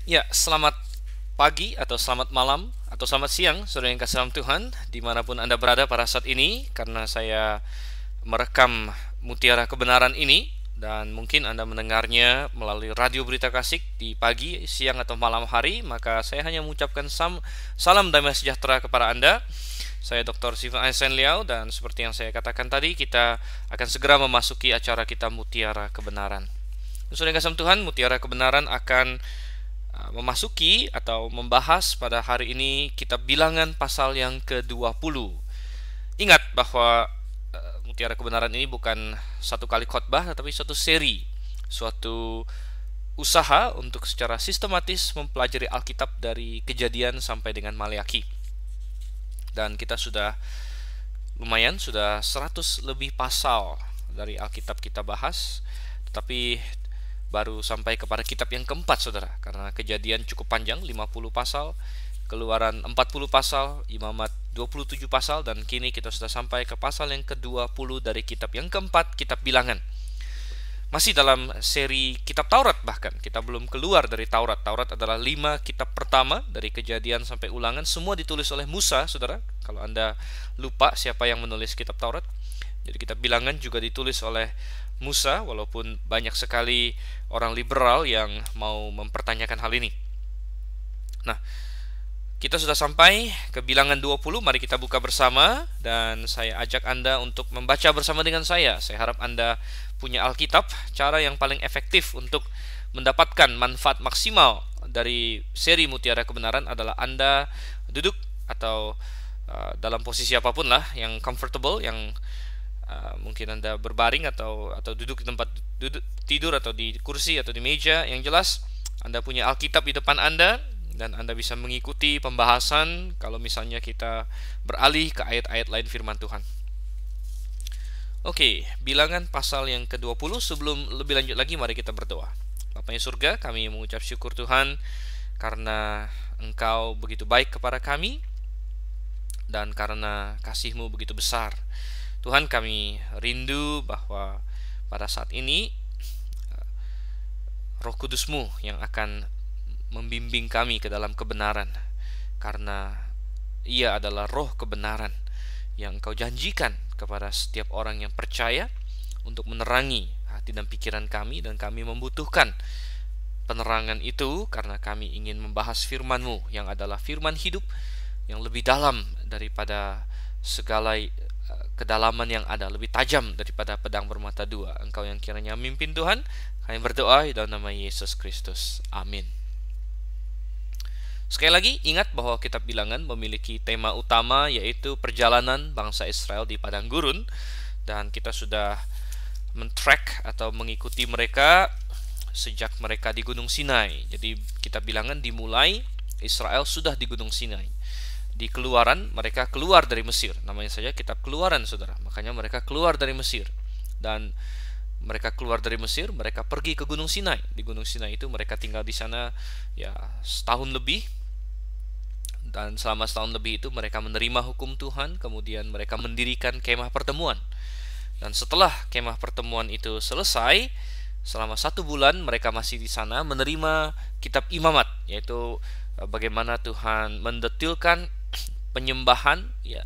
Ya, selamat pagi atau selamat malam atau selamat siang, saudara yang kasih dalam Tuhan, dimanapun Anda berada pada saat ini, karena saya merekam Mutiara Kebenaran ini, dan mungkin Anda mendengarnya melalui radio Berita Kasih di pagi, siang, atau malam hari, maka saya hanya mengucapkan salam damai sejahtera kepada Anda. Saya Dr. Sivan Aisen Liao, dan seperti yang saya katakan tadi, kita akan segera memasuki acara kita Mutiara Kebenaran. Saudara yang kasih dalam Tuhan, Mutiara Kebenaran akan memasuki atau membahas pada hari ini kitab Bilangan pasal yang ke-20. Ingat bahwa Mutiara Kebenaran ini bukan satu kali khotbah, tetapi suatu seri, suatu usaha untuk secara sistematis mempelajari Alkitab dari Kejadian sampai dengan Maleakhi. Dan kita sudah sudah 100 lebih pasal dari Alkitab kita bahas, tetapi baru sampai kepada kitab yang keempat, saudara, karena Kejadian cukup panjang, 50 pasal, Keluaran 40 pasal, Imamat 27 pasal, dan kini kita sudah sampai ke pasal yang ke-20 dari kitab yang keempat, kitab Bilangan. Masih dalam seri kitab Taurat, bahkan kita belum keluar dari Taurat. Taurat adalah 5 kitab pertama dari Kejadian sampai Ulangan, semua ditulis oleh Musa, saudara. Kalau Anda lupa siapa yang menulis kitab Taurat, jadi kitab Bilangan juga ditulis oleh Musa, walaupun banyak sekali orang liberal yang mau mempertanyakan hal ini. Nah, kita sudah sampai ke Bilangan 20, mari kita buka bersama, dan saya ajak Anda untuk membaca bersama dengan saya. Saya harap Anda punya Alkitab. Cara yang paling efektif untuk mendapatkan manfaat maksimal dari seri Mutiara Kebenaran adalah Anda duduk atau dalam posisi apapun lah, yang comfortable, yang mungkin Anda berbaring atau duduk di tempat tidur atau di kursi atau di meja. Yang jelas Anda punya Alkitab di depan Anda dan Anda bisa mengikuti pembahasan kalau misalnya kita beralih ke ayat-ayat lain firman Tuhan. Oke, Bilangan pasal yang ke-20. Sebelum lebih lanjut lagi, mari kita berdoa. Bapa yang surga, kami mengucap syukur Tuhan karena Engkau begitu baik kepada kami dan karena kasih-Mu begitu besar. Tuhan, kami rindu bahwa pada saat ini Roh Kudus-Mu yang akan membimbing kami ke dalam kebenaran, karena Ia adalah Roh kebenaran yang Engkau janjikan kepada setiap orang yang percaya untuk menerangi hati dan pikiran kami, dan kami membutuhkan penerangan itu karena kami ingin membahas firman-Mu yang adalah firman hidup yang lebih dalam daripada segala kedalaman yang ada, lebih tajam daripada pedang bermata dua. Engkau yang kiranya memimpin Tuhan. Kami berdoa dalam nama Yesus Kristus. Amin. Sekali lagi, ingat bahwa kitab Bilangan memiliki tema utama, yaitu perjalanan bangsa Israel di padang gurun, dan kita sudah men-track atau mengikuti mereka sejak mereka di Gunung Sinai. Jadi kitab Bilangan dimulai Israel sudah di Gunung Sinai. Di Keluaran mereka keluar dari Mesir, namanya saja kitab Keluaran, saudara. Makanya mereka keluar dari Mesir, dan mereka keluar dari Mesir, mereka pergi ke Gunung Sinai. Di Gunung Sinai itu mereka tinggal di sana ya setahun lebih, dan selama setahun lebih itu mereka menerima hukum Tuhan. Kemudian mereka mendirikan kemah pertemuan, dan setelah kemah pertemuan itu selesai, selama 1 bulan mereka masih di sana menerima kitab Imamat, yaitu bagaimana Tuhan mendetilkan penyembahan ya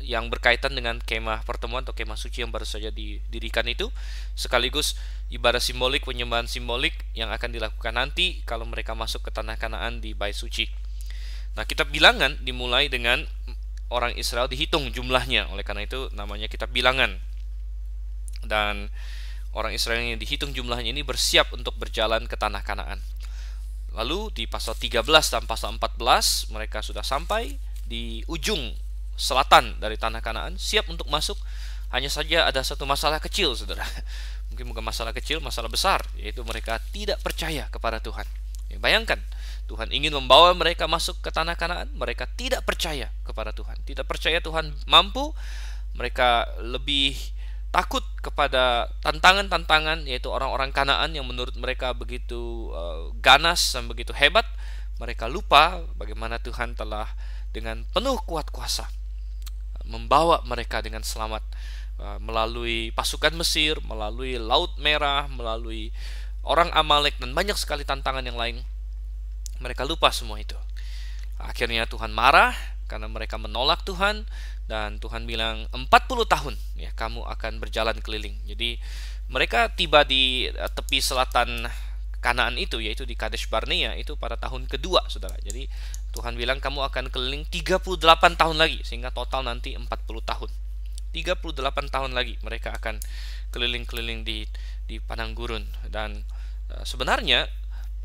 yang berkaitan dengan kemah pertemuan atau kemah suci yang baru saja didirikan itu, sekaligus ibadah simbolik, penyembahan simbolik yang akan dilakukan nanti kalau mereka masuk ke tanah Kanaan di Bait Suci. Nah, kitab Bilangan dimulai dengan orang Israel dihitung jumlahnya, oleh karena itu namanya kitab Bilangan. Dan orang Israel yang dihitung jumlahnya ini bersiap untuk berjalan ke tanah Kanaan. Lalu di pasal 13 dan pasal 14 mereka sudah sampai di ujung selatan dari tanah Kanaan, siap untuk masuk. Hanya saja ada satu masalah kecil, saudara. Mungkin bukan masalah kecil, masalah besar, yaitu mereka tidak percaya kepada Tuhan. Ya, bayangkan, Tuhan ingin membawa mereka masuk ke tanah Kanaan, mereka tidak percaya kepada Tuhan, tidak percaya Tuhan mampu. Mereka lebih takut kepada tantangan-tantangan, yaitu orang-orang Kanaan yang menurut mereka begitu ganas dan begitu hebat. Mereka lupa bagaimana Tuhan telah dengan penuh kuat kuasa membawa mereka dengan selamat melalui pasukan Mesir, melalui Laut Merah, melalui orang Amalek, dan banyak sekali tantangan yang lain. Mereka lupa semua itu. Akhirnya Tuhan marah karena mereka menolak Tuhan, dan Tuhan bilang 40 tahun ya kamu akan berjalan keliling. Jadi mereka tiba di tepi selatan Kanaan itu, yaitu di Kadesh Barnea itu pada tahun kedua, saudara. Jadi Tuhan bilang kamu akan keliling 38 tahun lagi, sehingga total nanti 40 tahun. 38 tahun lagi mereka akan keliling-keliling di padang gurun. Dan sebenarnya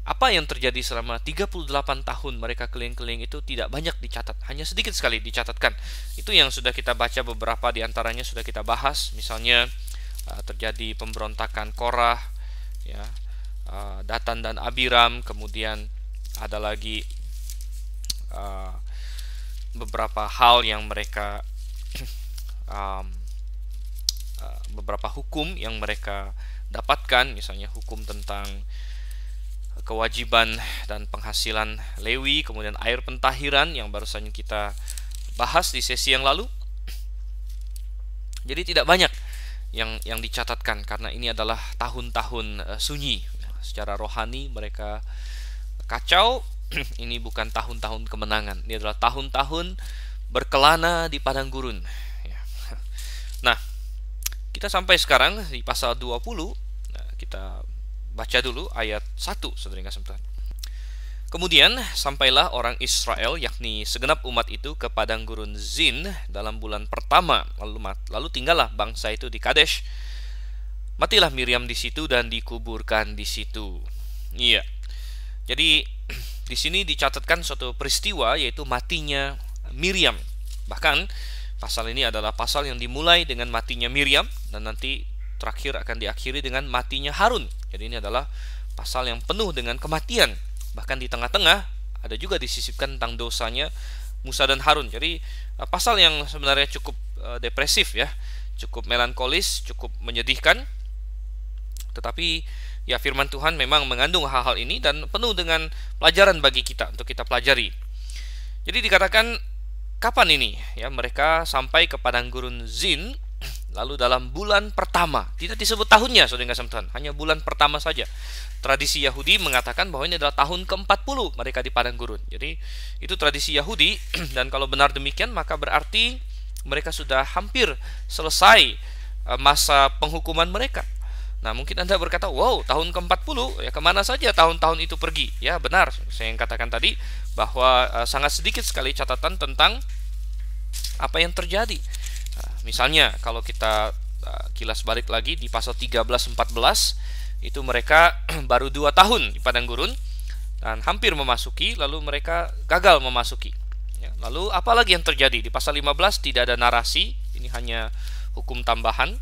apa yang terjadi selama 38 tahun mereka keliling-keliling itu tidak banyak dicatat, hanya sedikit sekali dicatatkan. Itu yang sudah kita baca, beberapa di antaranya sudah kita bahas. Misalnya terjadi pemberontakan Korah, ya, Datan dan Abiram. Kemudian ada lagi beberapa hal yang mereka beberapa hukum yang mereka dapatkan, misalnya hukum tentang kewajiban dan penghasilan Lewi, kemudian air pentahiran yang baru saja kita bahas di sesi yang lalu. Jadi tidak banyak yang dicatatkan karena ini adalah tahun-tahun sunyi. Secara rohani mereka kacau. Ini bukan tahun-tahun kemenangan, ini adalah tahun-tahun berkelana di padang gurun. Nah, kita sampai sekarang di pasal 20. Nah, kita baca dulu ayat 1, saudara yang kasih Tuhan. Kemudian sampailah orang Israel, yakni segenap umat itu, ke padang gurun Zin dalam bulan pertama. Lalu tinggallah bangsa itu di Kadesh. Matilah Miriam di situ dan dikuburkan di situ. Iya. Jadi di sini dicatatkan suatu peristiwa, yaitu matinya Miriam. Bahkan pasal ini adalah pasal yang dimulai dengan matinya Miriam dan nanti terakhir akan diakhiri dengan matinya Harun. Jadi ini adalah pasal yang penuh dengan kematian. Bahkan di tengah-tengah ada juga disisipkan tentang dosanya Musa dan Harun. Jadi pasal yang sebenarnya cukup depresif ya, cukup melankolis, cukup menyedihkan. Tetapi ya firman Tuhan memang mengandung hal-hal ini dan penuh dengan pelajaran bagi kita untuk kita pelajari. Jadi dikatakan kapan ini ya mereka sampai ke padang gurun Zin, lalu dalam bulan pertama. Tidak disebut tahunnya, saudara yang kasih Tuhan, hanya bulan pertama saja. Tradisi Yahudi mengatakan bahwa ini adalah tahun ke-40 mereka di padang gurun. Jadi itu tradisi Yahudi dan kalau benar demikian maka berarti mereka sudah hampir selesai masa penghukuman mereka. Nah, mungkin Anda berkata, wow, tahun ke-40 ya kemana saja tahun-tahun itu pergi? Ya benar, saya yang katakan tadi bahwa sangat sedikit sekali catatan tentang apa yang terjadi. Misalnya kalau kita kilas balik lagi di pasal 13-14, itu mereka baru 2 tahun di padang gurun dan hampir memasuki, lalu mereka gagal memasuki ya. Lalu apa lagi yang terjadi? Di pasal 15 tidak ada narasi, ini hanya hukum tambahan.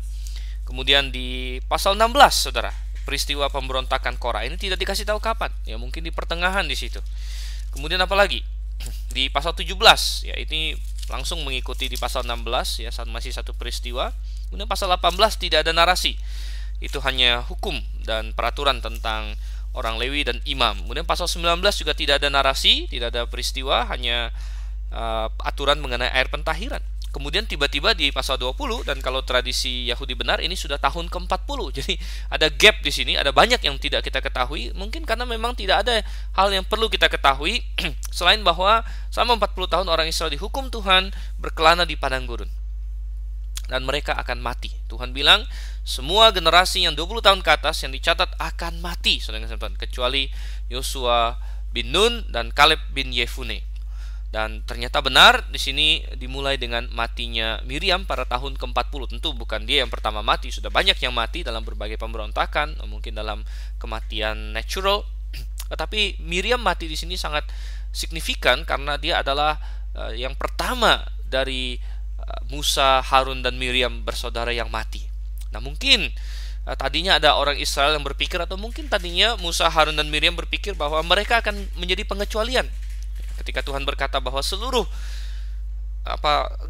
Kemudian di pasal 16, saudara, peristiwa pemberontakan Korah ini tidak dikasih tahu kapan, ya mungkin di pertengahan di situ. Kemudian apa lagi? Di pasal 17, ya ini langsung mengikuti di pasal 16 ya, masih satu peristiwa. Kemudian pasal 18 tidak ada narasi. Itu hanya hukum dan peraturan tentang orang Lewi dan imam. Kemudian pasal 19 juga tidak ada narasi, tidak ada peristiwa, hanya aturan mengenai air pentahiran. Kemudian tiba-tiba di pasal 20, dan kalau tradisi Yahudi benar ini sudah tahun ke-40. Jadi ada gap di sini, ada banyak yang tidak kita ketahui. Mungkin karena memang tidak ada hal yang perlu kita ketahui selain bahwa selama 40 tahun orang Israel dihukum Tuhan berkelana di padang gurun. Dan mereka akan mati. Tuhan bilang semua generasi yang 20 tahun ke atas yang dicatat akan mati, saudara-saudara, kecuali Yosua bin Nun dan Kaleb bin Yefune. Dan ternyata benar, di sini dimulai dengan matinya Miriam pada tahun ke-40. Tentu bukan dia yang pertama mati, sudah banyak yang mati dalam berbagai pemberontakan, mungkin dalam kematian natural. Tetapi Miriam mati di sini sangat signifikan karena dia adalah yang pertama dari Musa, Harun dan Miriam bersaudara yang mati. Nah, mungkin tadinya ada orang Israel yang berpikir, atau mungkin tadinya Musa, Harun dan Miriam berpikir bahwa mereka akan menjadi pengecualian. Ketika Tuhan berkata bahwa seluruh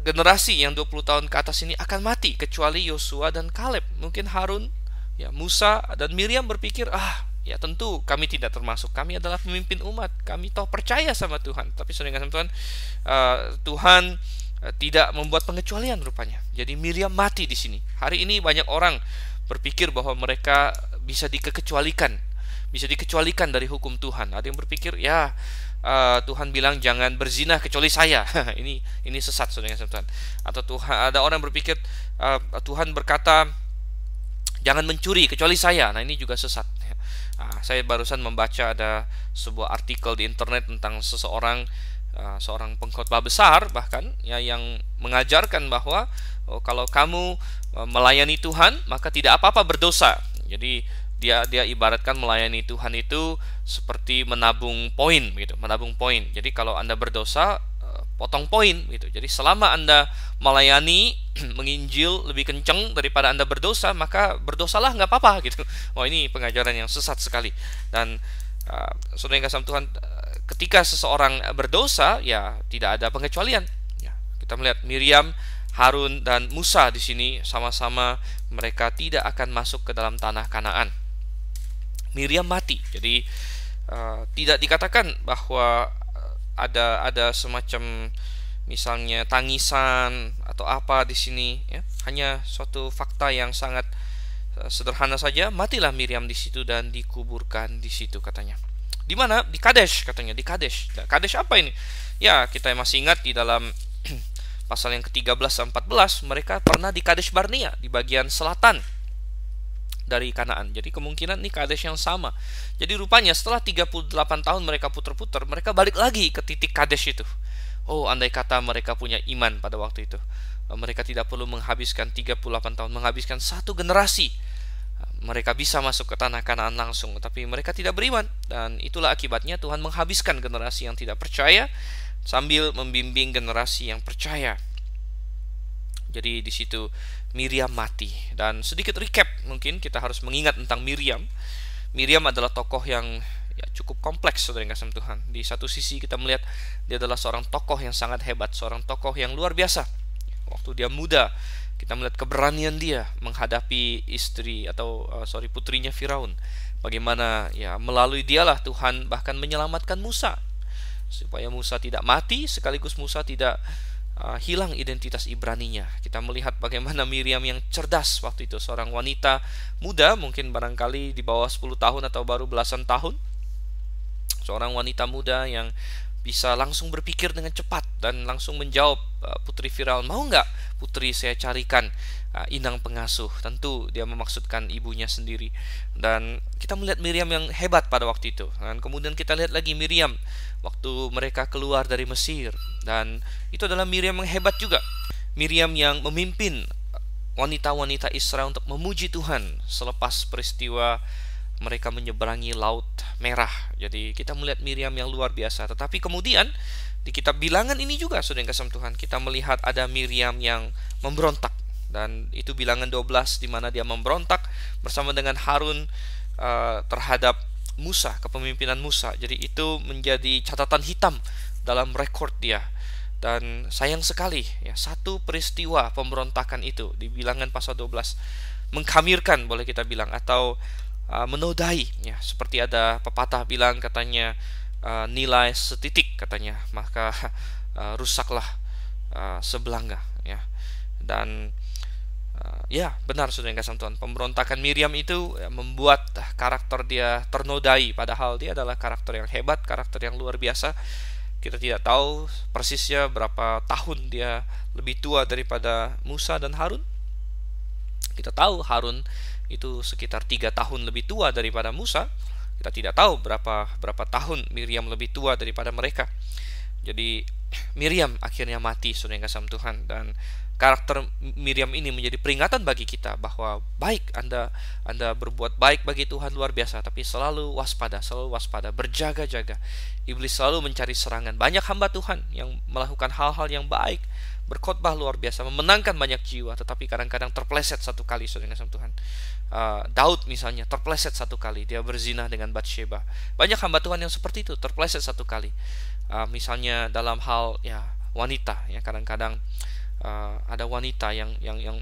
generasi yang 20 tahun ke atas ini akan mati kecuali Yosua dan Kaleb. Mungkin Harun, ya Musa dan Miriam berpikir, ya tentu kami tidak termasuk. Kami adalah pemimpin umat. Kami toh percaya sama Tuhan. Tapi saudara Tuhan, Tuhan tidak membuat pengecualian rupanya. Jadi Miriam mati di sini. Hari ini banyak orang berpikir bahwa mereka bisa dikecualikan, bisa dikecualikan dari hukum Tuhan. Ada yang berpikir, ya Tuhan bilang jangan berzina kecuali saya. Ini sesat, saudara yang Tuhan. Atau ada orang berpikir Tuhan berkata jangan mencuri kecuali saya. Nah, ini juga sesat. Saya barusan membaca ada sebuah artikel di internet tentang seorang pengkhotbah besar bahkan ya, yang mengajarkan bahwa kalau kamu melayani Tuhan maka tidak apa-apa berdosa. Jadi dia ibaratkan melayani Tuhan itu seperti menabung poin gitu, menabung poin. Jadi kalau Anda berdosa, potong poin gitu. Jadi selama Anda melayani menginjil lebih kenceng daripada Anda berdosa, maka berdosalah, nggak apa-apa gitu. Ini pengajaran yang sesat sekali. Dan saudara yang kasih Tuhan, ketika seseorang berdosa ya tidak ada pengecualian. Ya, kita melihat Miriam, Harun dan Musa di sini sama-sama mereka tidak akan masuk ke dalam tanah Kanaan. Miriam mati. Jadi tidak dikatakan bahwa ada semacam misalnya tangisan atau apa di sini ya. Hanya suatu fakta yang sangat sederhana saja, matilah Miriam di situ dan dikuburkan di situ katanya. Di mana? Di Kadesh katanya, di Kadesh. Nah, Kadesh apa ini? Ya, kita masih ingat di dalam pasal yang ke-13 dan 14 mereka pernah di Kadesh Barnea di bagian selatan dari Kanaan. Jadi kemungkinan ini Kadesh yang sama. Jadi rupanya setelah 38 tahun mereka putar-putar, mereka balik lagi ke titik Kadesh itu. Andai kata mereka punya iman pada waktu itu, mereka tidak perlu menghabiskan 38 tahun, menghabiskan satu generasi, mereka bisa masuk ke tanah Kanaan langsung. Tapi mereka tidak beriman, dan itulah akibatnya Tuhan menghabiskan generasi yang tidak percaya sambil membimbing generasi yang percaya. Jadi di situ Miriam mati. Dan sedikit recap, mungkin kita harus mengingat tentang Miriam. Miriam adalah tokoh yang cukup kompleks, saudara yang kasih Tuhan. Di satu sisi kita melihat dia adalah seorang tokoh yang sangat hebat, seorang tokoh yang luar biasa. Waktu dia muda, kita melihat keberanian dia menghadapi putrinya Firaun. Bagaimana ya melalui dialah Tuhan bahkan menyelamatkan Musa, supaya Musa tidak mati, sekaligus Musa tidak hilang identitas Ibraninya. Kita melihat bagaimana Miriam yang cerdas waktu itu, seorang wanita muda, mungkin barangkali di bawah 10 tahun atau baru belasan tahun. Seorang wanita muda yang bisa langsung berpikir dengan cepat dan langsung menjawab putri Firaun, mau nggak putri saya carikan inang pengasuh? Tentu dia memaksudkan ibunya sendiri. Dan kita melihat Miriam yang hebat pada waktu itu. Dan kemudian kita lihat lagi Miriam waktu mereka keluar dari Mesir, dan itu adalah Miriam yang hebat juga. Miriam yang memimpin wanita-wanita Israel untuk memuji Tuhan selepas peristiwa mereka menyeberangi Laut Merah. Jadi kita melihat Miriam yang luar biasa. Tetapi kemudian di kitab Bilangan ini juga, saudara yang kasih Tuhan, kita melihat ada Miriam yang memberontak. Dan itu Bilangan 12 di mana dia memberontak bersama dengan Harun terhadap Musa, kepemimpinan Musa. Jadi itu menjadi catatan hitam dalam rekor dia. Dan sayang sekali ya, satu peristiwa pemberontakan itu di Bilangan pasal 12 mengkhamirkan, boleh kita bilang, atau menodai ya, seperti ada pepatah bilang katanya nilai setitik katanya, maka rusaklah sebelanga ya. Dan ya benar, saudara yang kasih Tuhan, pemberontakan Miriam itu membuat karakter dia ternodai, padahal dia adalah karakter yang hebat, karakter yang luar biasa. Kita tidak tahu persisnya berapa tahun dia lebih tua daripada Musa dan Harun. Kita tahu Harun itu sekitar 3 tahun lebih tua daripada Musa. Kita tidak tahu berapa tahun Miriam lebih tua daripada mereka. Jadi Miriam akhirnya mati, saudara yang kasih Tuhan. Dan karakter Miriam ini menjadi peringatan bagi kita bahwa baik Anda berbuat baik bagi Tuhan luar biasa, tapi selalu waspada, berjaga-jaga. Iblis selalu mencari serangan. Banyak hamba Tuhan yang melakukan hal-hal yang baik, berkhotbah luar biasa, memenangkan banyak jiwa, tetapi kadang-kadang terpleset satu kali, saudara yang Tuhan. Daud misalnya terpleset satu kali, dia berzina dengan Batsheba. Banyak hamba Tuhan yang seperti itu, terpleset satu kali. Misalnya dalam hal ya wanita ya, kadang-kadang ada wanita yang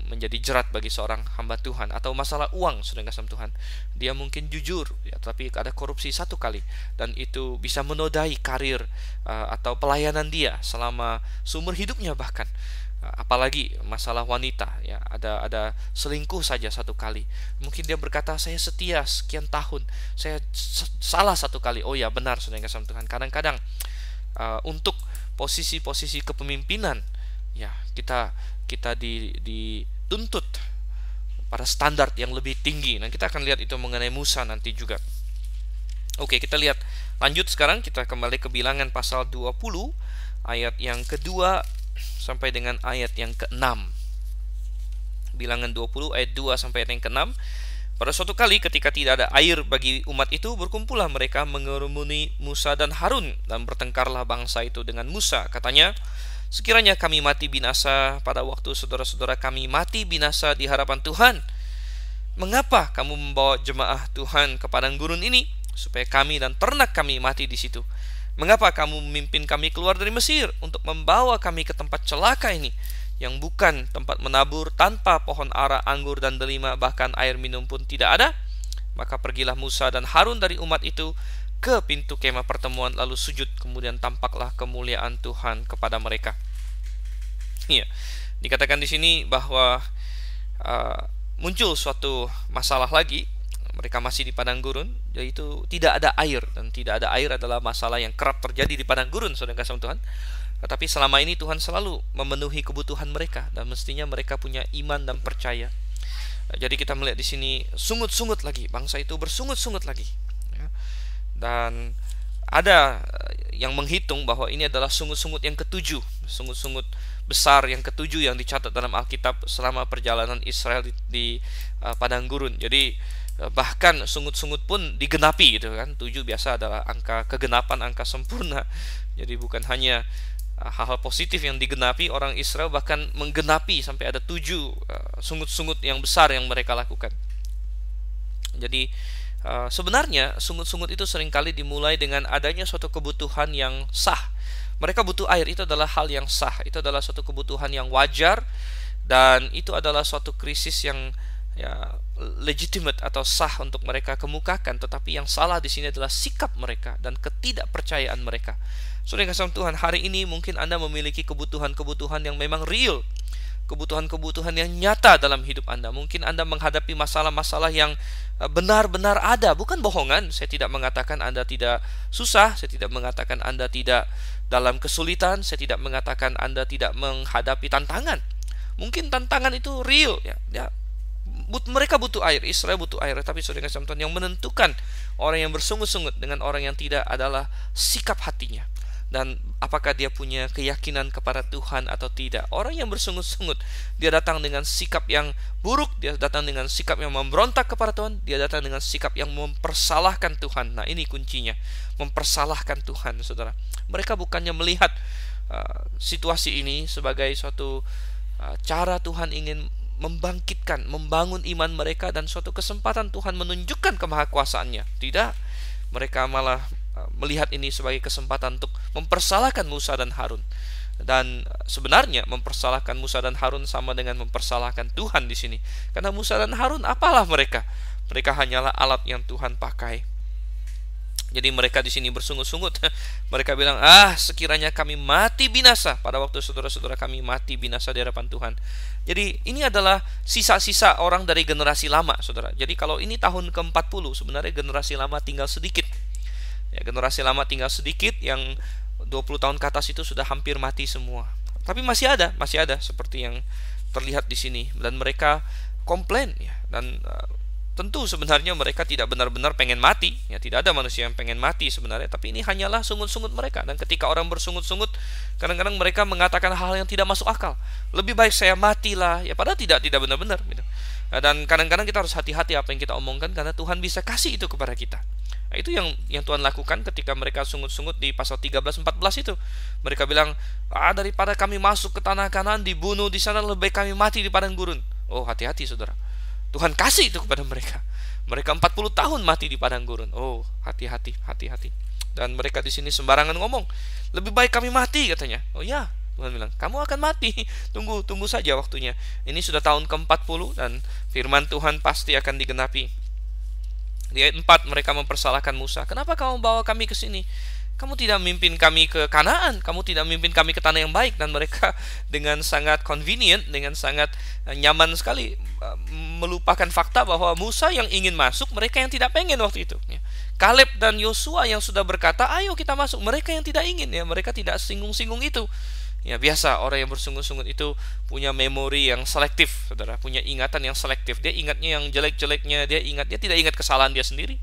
menjadi jerat bagi seorang hamba Tuhan, atau masalah uang, saudara kasih Tuhan. Dia mungkin jujur ya, tapi ada korupsi satu kali, dan itu bisa menodai karir atau pelayanan dia selama seumur hidupnya bahkan. apalagi masalah wanita, ya, ada selingkuh saja satu kali. Mungkin dia berkata, saya setia sekian tahun, saya salah satu kali. Oh ya, benar, saudara yang kasih Tuhan. Kadang-kadang untuk posisi-posisi kepemimpinan, ya, kita dituntut pada standar yang lebih tinggi. Nah, kita akan lihat itu mengenai Musa nanti juga. Oke, kita lihat lanjut sekarang. Kita kembali ke Bilangan pasal 20 ayat yang kedua sampai dengan ayat yang ke-6. Bilangan 20 ayat 2 sampai ayat yang ke-6. Pada suatu kali ketika tidak ada air bagi umat itu, berkumpullah mereka mengerumuni Musa dan Harun, dan bertengkarlah bangsa itu dengan Musa. Katanya, sekiranya kami mati binasa pada waktu saudara-saudara kami mati binasa di hadapan Tuhan, mengapa kamu membawa jemaah Tuhan ke padang gurun ini, supaya kami dan ternak kami mati di situ? Mengapa kamu memimpin kami keluar dari Mesir untuk membawa kami ke tempat celaka ini, yang bukan tempat menabur, tanpa pohon ara, anggur dan delima, bahkan air minum pun tidak ada? Maka pergilah Musa dan Harun dari umat itu ke pintu kemah pertemuan, lalu sujud, kemudian tampaklah kemuliaan Tuhan kepada mereka. Iya, dikatakan di sini bahwa muncul suatu masalah lagi. Mereka masih di padang gurun, yaitu tidak ada air, dan tidak ada air adalah masalah yang kerap terjadi di padang gurun, saudara kasih Tuhan. Tetapi selama ini Tuhan selalu memenuhi kebutuhan mereka, dan mestinya mereka punya iman dan percaya. Jadi kita melihat di sini sungut-sungut lagi, bangsa itu bersungut-sungut lagi. Dan ada yang menghitung bahwa ini adalah sungut-sungut yang ketujuh, sungut-sungut besar yang ketujuh yang dicatat dalam Alkitab selama perjalanan Israel di padang gurun. Jadi bahkan sungut-sungut pun digenapi gitu kan. 7 biasa adalah angka kegenapan, angka sempurna. Jadi bukan hanya hal-hal positif yang digenapi, orang Israel bahkan menggenapi sampai ada 7 sungut-sungut yang besar yang mereka lakukan. Jadi sebenarnya sungut-sungut itu seringkali dimulai dengan adanya suatu kebutuhan yang sah. Mereka butuh air, itu adalah hal yang sah, itu adalah suatu kebutuhan yang wajar, dan itu adalah suatu krisis yang legitimate atau sah untuk mereka kemukakan. Tetapi yang salah di sini adalah sikap mereka dan ketidakpercayaan mereka. Saudara yang kasih Tuhan, hari ini mungkin Anda memiliki kebutuhan-kebutuhan yang memang real, kebutuhan-kebutuhan yang nyata dalam hidup Anda. Mungkin Anda menghadapi masalah-masalah yang benar-benar ada, bukan bohongan. Saya tidak mengatakan Anda tidak susah, saya tidak mengatakan Anda tidak dalam kesulitan, saya tidak mengatakan Anda tidak menghadapi tantangan. Mungkin tantangan itu real, ya. Mereka butuh air, Israel butuh air, tapi saudara kasih Tuhan, yang menentukan orang yang bersungut-sungut dengan orang yang tidak adalah sikap hatinya, dan apakah dia punya keyakinan kepada Tuhan atau tidak. Orang yang bersungut-sungut, dia datang dengan sikap yang buruk, dia datang dengan sikap yang memberontak kepada Tuhan, dia datang dengan sikap yang mempersalahkan Tuhan. Nah, ini kuncinya, mempersalahkan Tuhan, saudara. Mereka bukannya melihat situasi ini sebagai suatu cara Tuhan ingin membangkitkan, membangun iman mereka, dan suatu kesempatan Tuhan menunjukkan kemahakuasaannya. Tidak, mereka malah melihat ini sebagai kesempatan untuk mempersalahkan Musa dan Harun. Dan sebenarnya mempersalahkan Musa dan Harun sama dengan mempersalahkan Tuhan di sini. Karena Musa dan Harun, apalah mereka? Mereka hanyalah alat yang Tuhan pakai. Jadi mereka di sini bersungut-sungut. Mereka bilang, sekiranya kami mati binasa pada waktu saudara-saudara kami mati binasa di hadapan Tuhan. Jadi ini adalah sisa-sisa orang dari generasi lama, saudara. Jadi kalau ini tahun ke-40, sebenarnya generasi lama tinggal sedikit. Ya, generasi lama tinggal sedikit, yang 20 tahun ke atas itu sudah hampir mati semua. Tapi masih ada seperti yang terlihat di sini. Dan mereka komplain, ya. Dan tentu sebenarnya mereka tidak benar-benar pengen mati, ya, tidak ada manusia yang pengen mati sebenarnya, tapi ini hanyalah sungut-sungut mereka. Dan ketika orang bersungut-sungut, kadang-kadang mereka mengatakan hal yang tidak masuk akal. Lebih baik saya matilah, ya, padahal tidak benar-benar gitu. Dan kadang-kadang kita harus hati-hati apa yang kita omongkan, karena Tuhan bisa kasih itu kepada kita. Nah, itu yang Tuhan lakukan ketika mereka sungut-sungut di pasal 13-14 itu. Mereka bilang, daripada kami masuk ke tanah Kanaan, dibunuh di sana, lebih baik kami mati di padang gurun. Oh, hati-hati saudara. Tuhan kasih itu kepada mereka. Mereka 40 tahun mati di padang gurun. Oh, hati-hati. Dan mereka di sini sembarangan ngomong. Lebih baik kami mati, katanya. Oh ya, Tuhan bilang, kamu akan mati. Tunggu saja waktunya. Ini sudah tahun ke-40 dan firman Tuhan pasti akan digenapi. Di ayat 4 mereka mempersalahkan Musa. Kenapa kamu bawa kami ke sini? Kamu tidak memimpin kami ke Kanaan, kamu tidak memimpin kami ke tanah yang baik. Dan mereka dengan sangat convenient, dengan sangat nyaman sekali melupakan fakta bahwa Musa yang ingin masuk, mereka yang tidak pengen waktu itu. Kaleb dan Yosua yang sudah berkata, ayo kita masuk, mereka yang tidak ingin, ya, mereka tidak singgung-singgung itu. Ya, biasa orang yang bersungut-sungut itu punya memori yang selektif, saudara, punya ingatan yang selektif. Dia ingatnya yang jelek-jeleknya, dia tidak ingat kesalahan dia sendiri.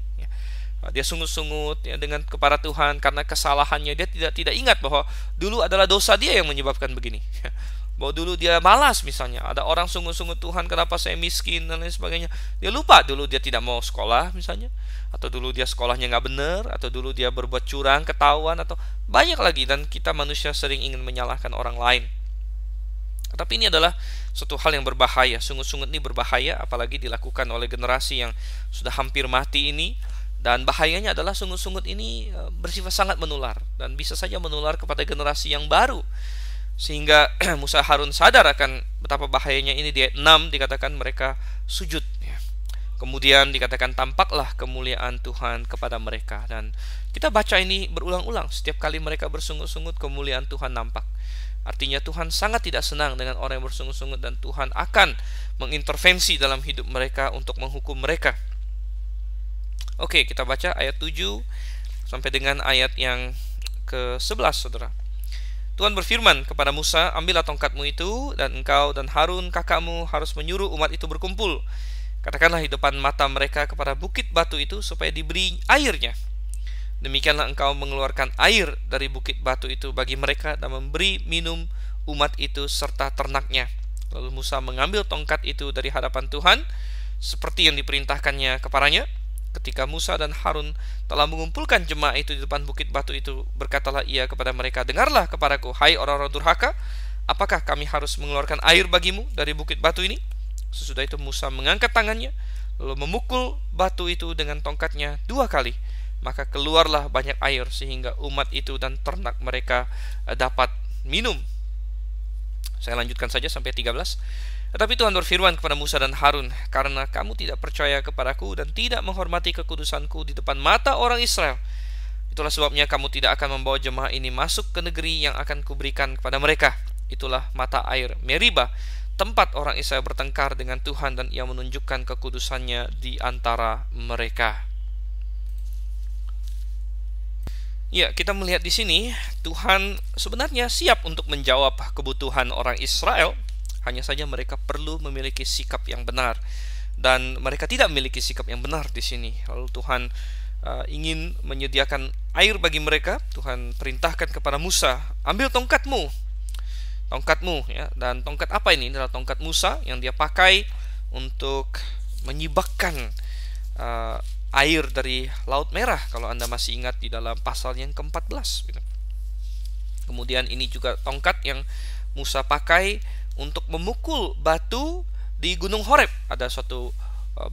Dia sungut-sungut ya dengan kepada Tuhan karena kesalahannya. Dia tidak ingat bahwa dulu adalah dosa dia yang menyebabkan begini. Bahwa dulu dia malas misalnya. Ada orang sungut-sungut, Tuhan kenapa saya miskin dan lain sebagainya. Dia lupa dulu dia tidak mau sekolah misalnya, atau dulu dia sekolahnya nggak benar, atau dulu dia berbuat curang, ketahuan, atau banyak lagi. Dan kita manusia sering ingin menyalahkan orang lain. Tapi ini adalah suatu hal yang berbahaya. Sungut-sungut ini berbahaya, apalagi dilakukan oleh generasi yang sudah hampir mati ini. Dan bahayanya adalah sungut-sungut ini bersifat sangat menular, dan bisa saja menular kepada generasi yang baru. Sehingga Musa Harun sadar akan betapa bahayanya ini. Di ayat 6 dikatakan mereka sujud. Kemudian dikatakan tampaklah kemuliaan Tuhan kepada mereka. Dan kita baca ini berulang-ulang. Setiap kali mereka bersungut-sungut, kemuliaan Tuhan nampak. Artinya Tuhan sangat tidak senang dengan orang yang bersungut-sungut, dan Tuhan akan mengintervensi dalam hidup mereka untuk menghukum mereka. Oke, kita baca ayat 7 sampai dengan ayat yang ke-11, saudara. Tuhan berfirman kepada Musa, ambillah tongkatmu itu, dan engkau dan Harun kakakmu harus menyuruh umat itu berkumpul. Katakanlah di depan mata mereka kepada bukit batu itu, supaya diberi airnya. Demikianlah engkau mengeluarkan air dari bukit batu itu bagi mereka, dan memberi minum umat itu serta ternaknya. Lalu Musa mengambil tongkat itu dari hadapan Tuhan, seperti yang diperintahkannya kepadanya. Ketika Musa dan Harun telah mengumpulkan jemaah itu di depan bukit batu itu, berkatalah ia kepada mereka, dengarlah kepadaku, hai orang-orang durhaka, apakah kami harus mengeluarkan air bagimu dari bukit batu ini? Sesudah itu Musa mengangkat tangannya, lalu memukul batu itu dengan tongkatnya 2 kali. Maka keluarlah banyak air, sehingga umat itu dan ternak mereka dapat minum. Saya lanjutkan saja sampai 13. Tetapi Tuhan berfirman kepada Musa dan Harun, karena kamu tidak percaya kepadaku dan tidak menghormati kekudusanku di depan mata orang Israel, itulah sebabnya kamu tidak akan membawa jemaah ini masuk ke negeri yang akan kuberikan kepada mereka. Itulah mata air Meriba, tempat orang Israel bertengkar dengan Tuhan, dan ia menunjukkan kekudusannya di antara mereka. Ya, kita melihat di sini Tuhan sebenarnya siap untuk menjawab kebutuhan orang Israel. Hanya saja mereka perlu memiliki sikap yang benar, dan mereka tidak memiliki sikap yang benar di sini. Lalu Tuhan ingin menyediakan air bagi mereka. Tuhan perintahkan kepada Musa, ambil tongkatmu, ya. Dan tongkat apa ini? Ini adalah tongkat Musa yang dia pakai untuk menyibakkan air dari Laut Merah, kalau Anda masih ingat di dalam pasal yang ke-14 gitu. Kemudian ini juga tongkat yang Musa pakai untuk memukul batu di Gunung Horeb. Ada suatu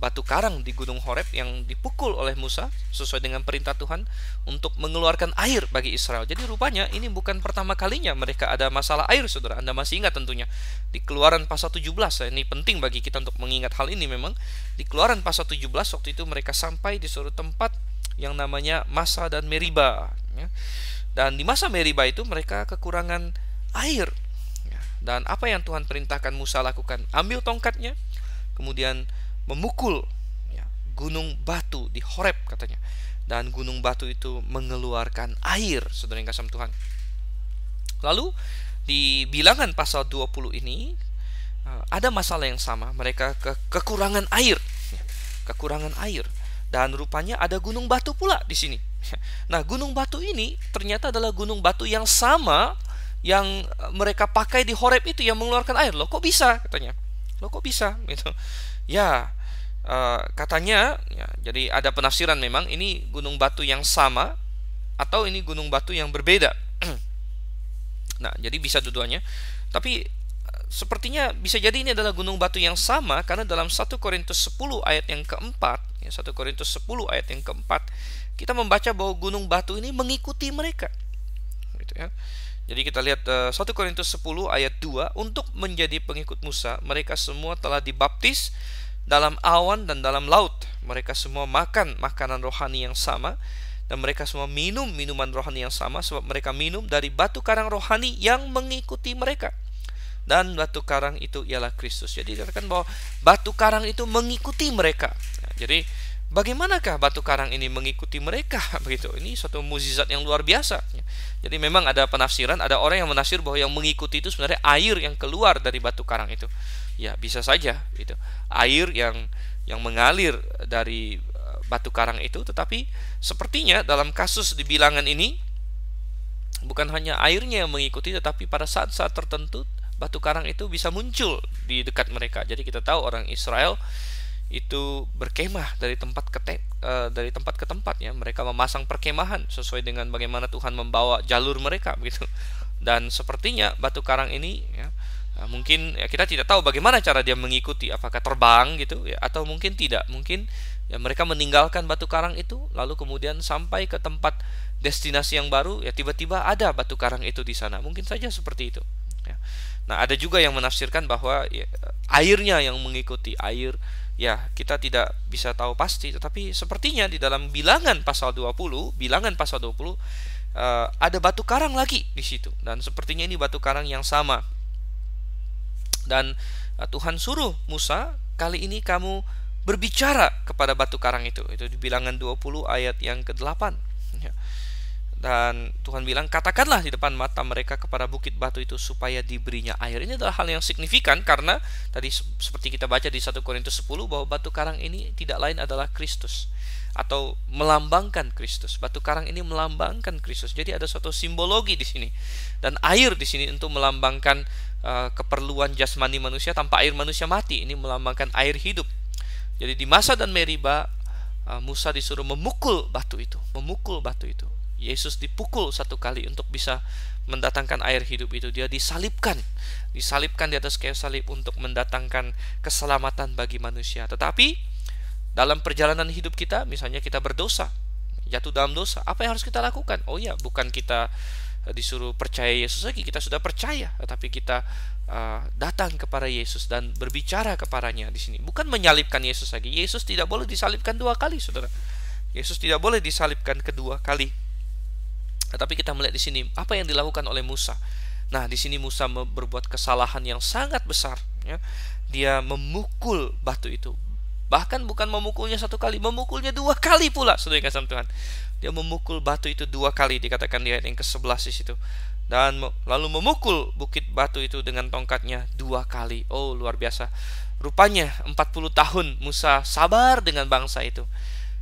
batu karang di Gunung Horeb yang dipukul oleh Musa sesuai dengan perintah Tuhan untuk mengeluarkan air bagi Israel. Jadi rupanya ini bukan pertama kalinya mereka ada masalah air, saudara. Anda masih ingat tentunya di Keluaran pasal 17. Ini penting bagi kita untuk mengingat hal ini. Memang di Keluaran pasal 17 waktu itu mereka sampai di suatu tempat yang namanya Masa dan Meriba, ya. Dan di Masa Meriba itu mereka kekurangan air. Dan apa yang Tuhan perintahkan Musa lakukan? Ambil tongkatnya, kemudian memukul gunung batu di Horeb katanya. Dan gunung batu itu mengeluarkan air, saudara yang kasih Tuhan. Lalu di Bilangan pasal 20 ini ada masalah yang sama. Mereka kekurangan air. Kekurangan air. Dan rupanya ada gunung batu pula di sini. Nah, gunung batu ini ternyata adalah gunung batu yang sama yang mereka pakai di Horeb itu yang mengeluarkan air. Loh kok bisa katanya? Loh kok bisa gitu. Ya, katanya ya, jadi ada penafsiran memang ini gunung batu yang sama atau ini gunung batu yang berbeda. Nah, jadi bisa dua-duanya. Tapi sepertinya bisa jadi ini adalah gunung batu yang sama, karena dalam 1 Korintus 10 ayat yang keempat, 1 Korintus 10 ayat yang keempat, kita membaca bahwa gunung batu ini mengikuti mereka. Gitu ya. Jadi kita lihat 1 Korintus 10 ayat 2, untuk menjadi pengikut Musa, mereka semua telah dibaptis dalam awan dan dalam laut. Mereka semua makan makanan rohani yang sama, dan mereka semua minum minuman rohani yang sama, sebab mereka minum dari batu karang rohani yang mengikuti mereka. Dan batu karang itu ialah Kristus. Jadi dikatakan bahwa batu karang itu mengikuti mereka. Nah, jadi bagaimanakah batu karang ini mengikuti mereka? Begitu. Ini suatu mukjizat yang luar biasa. Jadi memang ada penafsiran, ada orang yang menafsir bahwa yang mengikuti itu sebenarnya air yang keluar dari batu karang itu. Ya, bisa saja itu. Air yang mengalir dari batu karang itu, tetapi sepertinya dalam kasus di Bilangan ini bukan hanya airnya yang mengikuti, tetapi pada saat-saat tertentu batu karang itu bisa muncul di dekat mereka. Jadi kita tahu orang Israel itu berkemah dari tempat ke tempat ya. Mereka memasang perkemahan sesuai dengan bagaimana Tuhan membawa jalur mereka begitu. Dan sepertinya batu karang ini ya, mungkin ya, kita tidak tahu bagaimana cara dia mengikuti, apakah terbang gitu ya, atau mungkin tidak. Mungkin ya mereka meninggalkan batu karang itu lalu kemudian sampai ke tempat destinasi yang baru, ya tiba-tiba ada batu karang itu di sana. Mungkin saja seperti itu ya. Nah, ada juga yang menafsirkan bahwa ya, airnya yang mengikuti air. Ya, kita tidak bisa tahu pasti, tetapi sepertinya di dalam Bilangan pasal 20, ada batu karang lagi di situ. Dan sepertinya ini batu karang yang sama. Dan Tuhan suruh Musa, kali ini kamu berbicara kepada batu karang itu. Itu di Bilangan 20 ayat yang ke-8. Ya. Dan Tuhan bilang, katakanlah di depan mata mereka kepada bukit batu itu supaya diberinya air. Ini adalah hal yang signifikan karena tadi seperti kita baca di 1 Korintus 10 bahwa batu karang ini tidak lain adalah Kristus atau melambangkan Kristus. Batu karang ini melambangkan Kristus. Jadi ada suatu simbologi di sini. Dan air di sini untuk melambangkan keperluan jasmani manusia. Tanpa air manusia mati. Ini melambangkan air hidup. Jadi di masa dan Meriba, Musa disuruh memukul batu itu. Yesus dipukul satu kali untuk bisa mendatangkan air hidup itu. Dia disalibkan di atas kayu salib untuk mendatangkan keselamatan bagi manusia. Tetapi dalam perjalanan hidup kita, misalnya kita berdosa, jatuh dalam dosa, apa yang harus kita lakukan? Oh ya, bukan kita disuruh percaya Yesus lagi, kita sudah percaya, tetapi kita datang kepada Yesus dan berbicara kepadanya di sini. Bukan menyalibkan Yesus lagi. Yesus tidak boleh disalibkan dua kali, saudara. Yesus tidak boleh disalibkan kedua kali. Tetapi kita melihat di sini apa yang dilakukan oleh Musa. Nah, di sini Musa berbuat kesalahan yang sangat besar. Ya. Dia memukul batu itu. Bahkan bukan memukulnya satu kali, memukulnya dua kali pula. Saudara yang kasih Tuhan. Dia memukul batu itu dua kali, dikatakan di ayat yang ke-11 di situ. Dan lalu memukul bukit batu itu dengan tongkatnya dua kali. Oh, luar biasa. Rupanya 40 tahun Musa sabar dengan bangsa itu.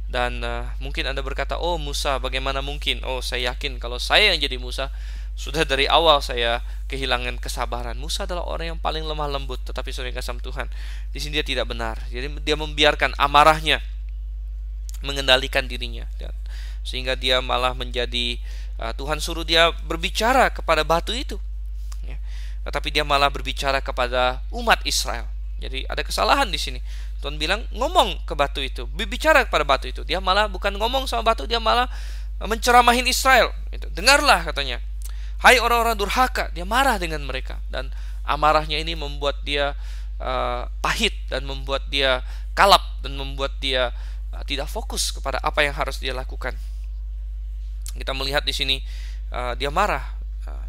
Dan mungkin Anda berkata, oh Musa bagaimana mungkin? Oh, saya yakin kalau saya yang jadi Musa, sudah dari awal saya kehilangan kesabaran. Musa adalah orang yang paling lemah lembut, tetapi saudara yang kasih Tuhan, di sini dia tidak benar. Jadi dia membiarkan amarahnya mengendalikan dirinya, sehingga dia malah menjadi Tuhan suruh dia berbicara kepada batu itu, ya. Tetapi dia malah berbicara kepada umat Israel. Jadi ada kesalahan di sini. Tuhan bilang ngomong ke batu itu, berbicara kepada batu itu. Dia malah bukan ngomong sama batu, dia malah menceramahin Israel. Dengarlah katanya, hai orang-orang durhaka. Dia marah dengan mereka, dan amarahnya ini membuat dia pahit, dan membuat dia kalap, dan membuat dia tidak fokus kepada apa yang harus dia lakukan. Kita melihat di sini dia marah.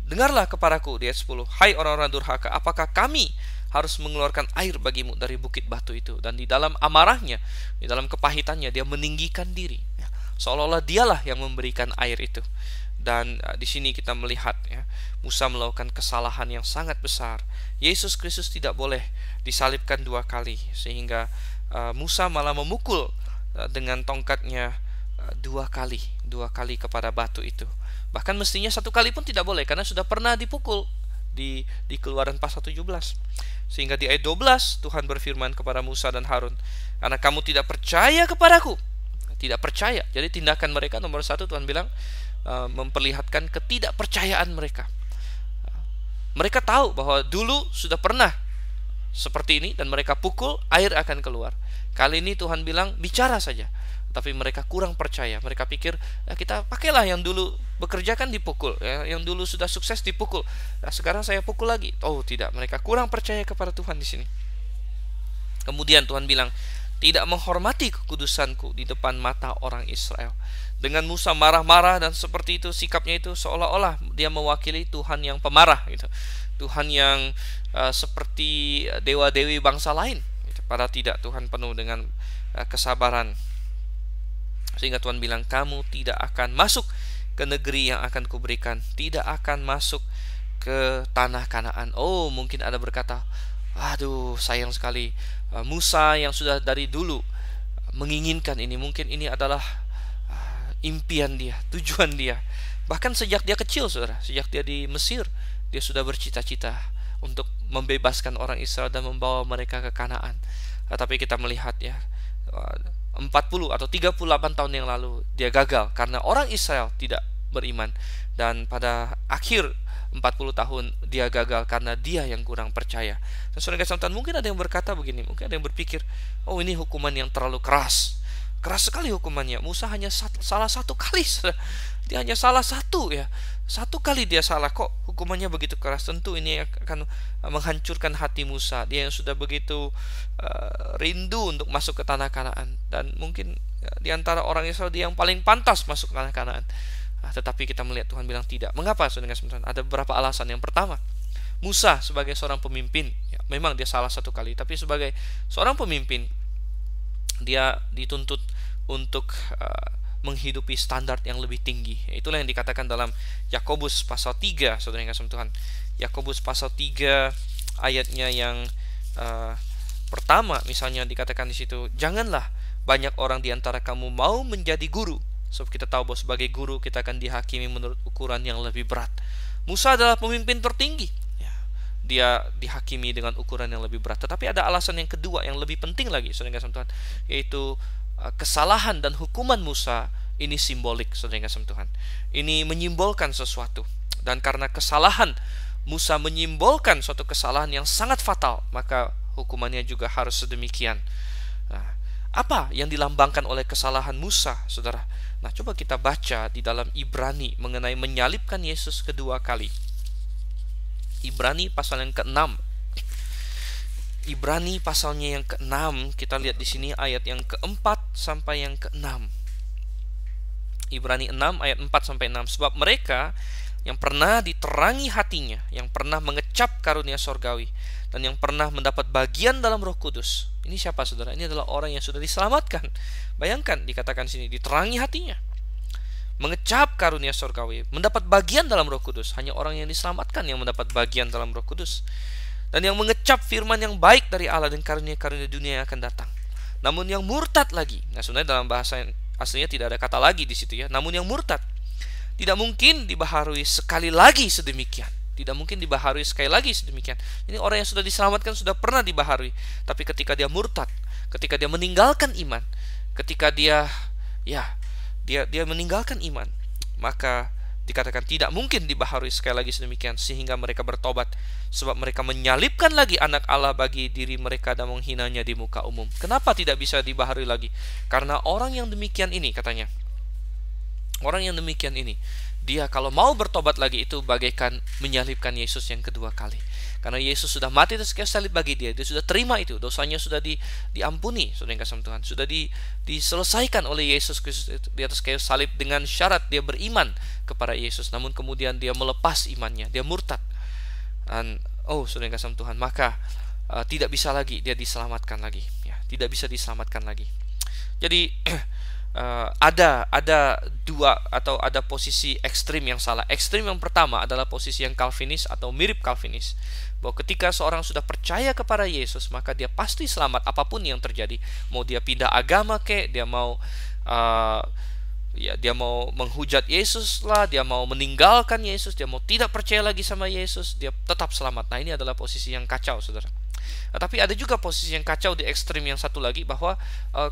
Dengarlah kepadaku, di ayat 10, hai orang-orang durhaka, apakah kami harus mengeluarkan air bagimu dari bukit batu itu? Dan di dalam amarahnya, di dalam kepahitannya, dia meninggikan diri, ya. Seolah-olah dialah yang memberikan air itu. Dan di sini kita melihat, ya, Musa melakukan kesalahan yang sangat besar. Yesus Kristus tidak boleh disalibkan dua kali, sehingga Musa malah memukul dengan tongkatnya dua kali kepada batu itu. Bahkan mestinya satu kali pun tidak boleh, karena sudah pernah dipukul di Keluaran pasal 17. Sehingga di ayat 12 Tuhan berfirman kepada Musa dan Harun, karena kamu tidak percaya kepadaku. Tidak percaya. Jadi tindakan mereka nomor satu, Tuhan bilang, memperlihatkan ketidakpercayaan mereka. Mereka tahu bahwa dulu sudah pernah seperti ini, dan mereka pukul, air akan keluar. Kali ini Tuhan bilang bicara saja. Tapi mereka kurang percaya. Mereka pikir, kita pakailah yang dulu bekerja kan dipukul, ya, yang dulu sudah sukses dipukul. Nah, sekarang saya pukul lagi. Oh tidak, mereka kurang percaya kepada Tuhan di sini. Kemudian Tuhan bilang, tidak menghormati kekudusanku di depan mata orang Israel. dengan Musa marah-marah dan seperti itu sikapnya itu seolah-olah dia mewakili Tuhan yang pemarah gitu. Tuhan yang seperti dewa-dewi bangsa lain gitu. Padahal tidak, Tuhan penuh dengan kesabaran. Sehingga Tuhan bilang, kamu tidak akan masuk ke negeri yang akan kuberikan, tidak akan masuk ke tanah Kanaan. Oh, mungkin ada berkata, aduh sayang sekali, Musa yang sudah dari dulu menginginkan ini, mungkin ini adalah impian dia, tujuan dia. Bahkan sejak dia kecil, saudara, sejak dia di Mesir, dia sudah bercita-cita untuk membebaskan orang Israel dan membawa mereka ke Kanaan. Tapi kita melihat ya, 40 atau 38 tahun yang lalu dia gagal karena orang Israel tidak beriman. Dan pada akhir 40 tahun dia gagal karena dia yang kurang percaya. Dan saudara kasih, mungkin ada yang berkata begini, mungkin ada yang berpikir, oh ini hukuman yang terlalu keras. Keras sekali hukumannya. Musa hanya salah satu kali. Dia hanya salah satu ya. Satu kali dia salah, kok hukumannya begitu keras. Tentu ini akan menghancurkan hati Musa. Dia yang sudah begitu rindu untuk masuk ke tanah Kanaan. Dan mungkin di antara orang Israel dia yang paling pantas masuk ke tanah Kanaan. Tetapi kita melihat Tuhan bilang tidak. Mengapa? Ada beberapa alasan. Yang pertama, Musa sebagai seorang pemimpin ya, memang dia salah satu kali, tapi sebagai seorang pemimpin dia dituntut untuk menghidupi standar yang lebih tinggi. Itulah yang dikatakan dalam Yakobus pasal 3, saudara yang kasih Tuhan. Yakobus pasal 3 ayatnya yang pertama misalnya dikatakan di situ, janganlah banyak orang di antara kamu mau menjadi guru. Sebab kita tahu bahwa sebagai guru kita akan dihakimi menurut ukuran yang lebih berat. Musa adalah pemimpin tertinggi. Dia dihakimi dengan ukuran yang lebih berat. Tetapi ada alasan yang kedua yang lebih penting lagi, saudara kasih Tuhan, yaitu kesalahan dan hukuman Musa ini simbolik, saudara kasih Tuhan. Ini menyimbolkan sesuatu. Dan karena kesalahan Musa menyimbolkan suatu kesalahan yang sangat fatal, maka hukumannya juga harus sedemikian. Nah, apa yang dilambangkan oleh kesalahan Musa, saudara? Nah, coba kita baca di dalam Ibrani mengenai menyalibkan Yesus kedua kali. Ibrani pasal yang ke-6. Ibrani pasalnya yang ke-6, kita lihat di sini ayat yang ke-4 sampai yang ke-6. Ibrani 6 ayat 4 sampai 6. Sebab mereka yang pernah diterangi hatinya, yang pernah mengecap karunia sorgawi, dan yang pernah mendapat bagian dalam Roh Kudus. Ini siapa, saudara? Ini adalah orang yang sudah diselamatkan. Bayangkan dikatakan sini, diterangi hatinya, mengecap karunia sorgawi, mendapat bagian dalam Roh Kudus. Hanya orang yang diselamatkan yang mendapat bagian dalam Roh Kudus, dan yang mengecap firman yang baik dari Allah dan karunia-karunia dunia yang akan datang. Namun yang murtad lagi. Nah, sebenarnya dalam bahasa aslinya tidak ada kata lagi di situ ya. Namun yang murtad tidak mungkin dibaharui sekali lagi sedemikian. Tidak mungkin dibaharui sekali lagi sedemikian. Ini orang yang sudah diselamatkan sudah pernah dibaharui, tapi ketika dia murtad, ketika dia meninggalkan iman, ketika dia meninggalkan iman, maka dikatakan tidak mungkin dibaharui sekali lagi sedemikian, sehingga mereka bertobat, sebab mereka menyalibkan lagi anak Allah bagi diri mereka dan menghinanya di muka umum. Kenapa tidak bisa dibaharui lagi? Karena orang yang demikian ini, katanya, orang yang demikian ini, dia kalau mau bertobat lagi itu bagaikan menyalibkan Yesus yang kedua kali. Karena Yesus sudah mati atas kayu salib bagi dia sudah terima itu, dosanya sudah diampuni, saudara yang kasih Tuhan, sudah diselesaikan oleh Yesus Kristus di atas kayu salib dengan syarat dia beriman kepada Yesus. Namun kemudian dia melepas imannya, dia murtad. Dan saudara yang kasih Tuhan, maka tidak bisa lagi dia diselamatkan lagi, ya, tidak bisa diselamatkan lagi. Jadi ada dua atau ada posisi ekstrim yang salah. Ekstrim yang pertama adalah posisi yang Calvinis atau mirip Calvinis, bahwa ketika seorang sudah percaya kepada Yesus maka dia pasti selamat apapun yang terjadi. Mau dia pindah agama dia mau dia mau menghujat Yesus lah, dia mau meninggalkan Yesus, dia mau tidak percaya lagi sama Yesus, dia tetap selamat. Nah, ini adalah posisi yang kacau, saudara. Tapi ada juga posisi yang kacau di ekstrim yang satu lagi, bahwa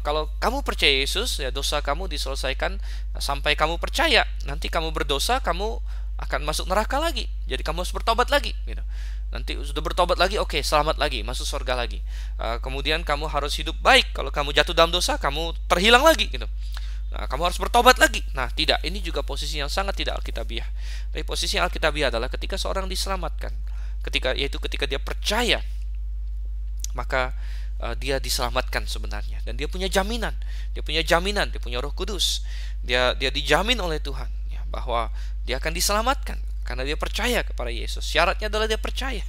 kalau kamu percaya Yesus, ya dosa kamu diselesaikan sampai kamu percaya. Nanti kamu berdosa, kamu akan masuk neraka lagi. Jadi kamu harus bertobat lagi, gitu. Nanti sudah bertobat lagi, oke, selamat lagi, masuk surga lagi. Kemudian kamu harus hidup baik. Kalau kamu jatuh dalam dosa, kamu terhilang lagi, gitu. Nah, kamu harus bertobat lagi. Nah, tidak. Ini juga posisi yang sangat tidak alkitabiah. Tapi posisi yang alkitabiah adalah ketika seorang diselamatkan, ketika dia percaya, maka dia diselamatkan sebenarnya, dan dia punya jaminan, dia punya Roh Kudus, dia dijamin oleh Tuhan ya, bahwa dia akan diselamatkan karena dia percaya kepada Yesus. Syaratnya adalah dia percaya,